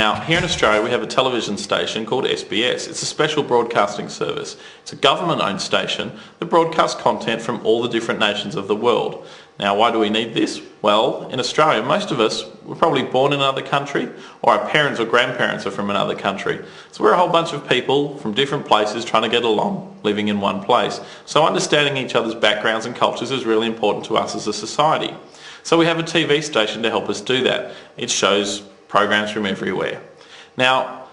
Now, here in Australia we have a television station called SBS. It's a special broadcasting service. It's a government-owned station that broadcasts content from all the different nations of the world. Now, why do we need this? Well, in Australia, most of us were probably born in another country, or our parents or grandparents are from another country. So we're a whole bunch of people from different places trying to get along, living in one place. So understanding each other's backgrounds and cultures is really important to us as a society. So we have a TV station to help us do that. It shows programs from everywhere. Now,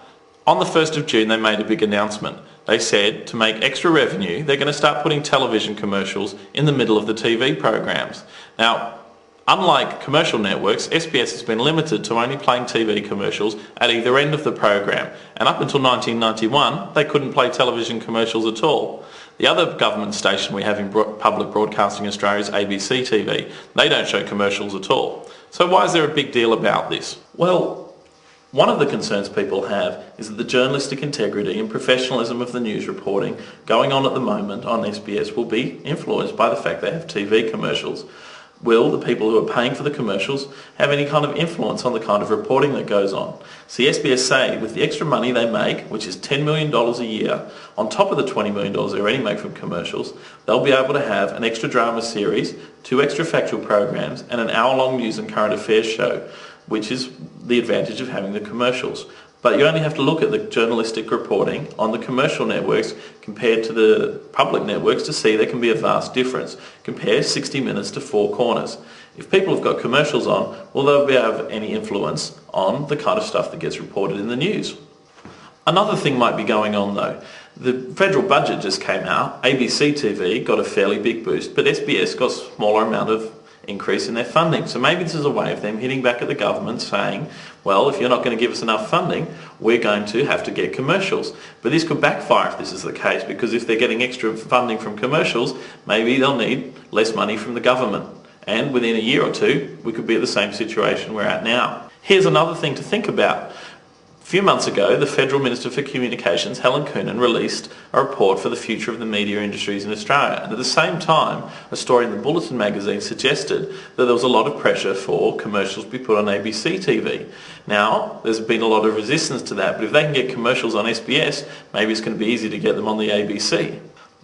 on the 1st of June, they made a big announcement. They said to make extra revenue, they're going to start putting television commercials in the middle of the TV programs. Now, unlike commercial networks, SBS has been limited to only playing TV commercials at either end of the program. And up until 1991, they couldn't play television commercials at all. The other government station we have in public broadcasting Australia is ABC TV. They don't show commercials at all. So why is there a big deal about this? Well, one of the concerns people have is that the journalistic integrity and professionalism of the news reporting going on at the moment on SBS will be influenced by the fact they have TV commercials. Will the people who are paying for the commercials have any kind of influence on the kind of reporting that goes on? See, SBS say with the extra money they make, which is $10 million a year, on top of the $20 million they already make from commercials, they'll be able to have an extra drama series, 2 extra factual programs, and an hour-long news and current affairs show, which is the advantage of having the commercials. But you only have to look at the journalistic reporting on the commercial networks compared to the public networks to see there can be a vast difference. Compare 60 Minutes to Four Corners. If people have got commercials on, will they have any influence on the kind of stuff that gets reported in the news? Another thing might be going on though. The federal budget just came out. ABC TV got a fairly big boost, but SBS got a smaller amount of increase in their funding. So maybe this is a way of them hitting back at the government saying, well, if you're not going to give us enough funding, we're going to have to get commercials. But this could backfire if this is the case, because if they're getting extra funding from commercials, maybe they'll need less money from the government. And within a year or two, we could be at the same situation we're at now. Here's another thing to think about. A few months ago, the Federal Minister for Communications, Helen Coonan, released a report for the future of the media industries in Australia. And at the same time, a story in the Bulletin magazine suggested that there was a lot of pressure for commercials to be put on ABC TV. Now, there's been a lot of resistance to that, but if they can get commercials on SBS, maybe it's going to be easy to get them on the ABC.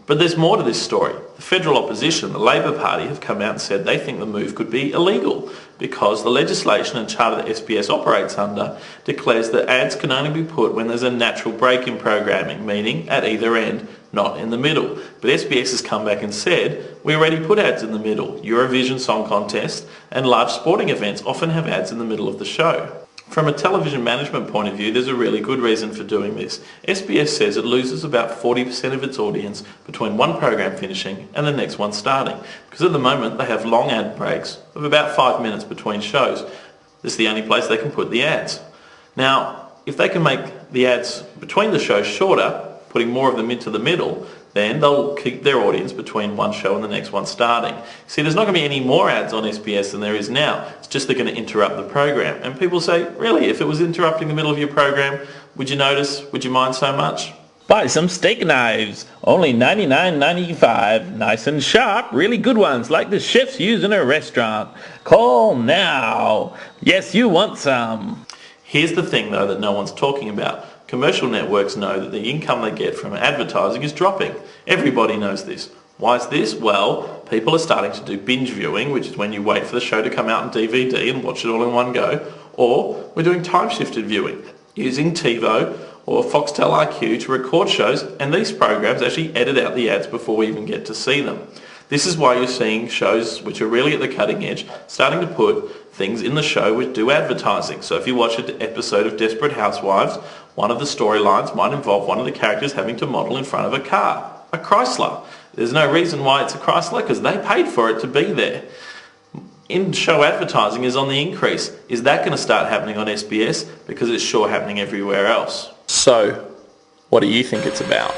But there's more to this story. The federal opposition, the Labor Party, have come out and said they think the move could be illegal because the legislation and charter that SBS operates under declares that ads can only be put when there's a natural break in programming, meaning at either end, not in the middle. But SBS has come back and said, we already put ads in the middle. Eurovision Song Contest and large sporting events often have ads in the middle of the show. From a television management point of view, there's a really good reason for doing this. SBS says it loses about 40% of its audience between one program finishing and the next one starting, because at the moment they have long ad breaks of about 5 minutes between shows. This is the only place they can put the ads. Now, if they can make the ads between the shows shorter, putting more of them into the middle, then they'll keep their audience between one show and the next one starting. See, there's not going to be any more ads on SBS than there is now. It's just they're going to interrupt the program. And people say, really, if it was interrupting the middle of your program, would you notice? Would you mind so much? Buy some steak knives, only $99.95, nice and sharp, really good ones like the chefs use in a restaurant. Call now. Yes, you want some. Here's the thing though that no one's talking about. Commercial networks know that the income they get from advertising is dropping. Everybody knows this. Why is this? Well, people are starting to do binge viewing, which is when you wait for the show to come out on DVD and watch it all in one go, or we're doing time-shifted viewing, using TiVo or Foxtel IQ to record shows, and these programs actually edit out the ads before we even get to see them. This is why you're seeing shows which are really at the cutting edge starting to put things in the show which do advertising. So if you watch an episode of Desperate Housewives, one of the storylines might involve one of the characters having to model in front of a car, a Chrysler. There's no reason why it's a Chrysler because they paid for it to be there. In-show advertising is on the increase. Is that going to start happening on SBS? Because it's sure happening everywhere else. So, what do you think it's about?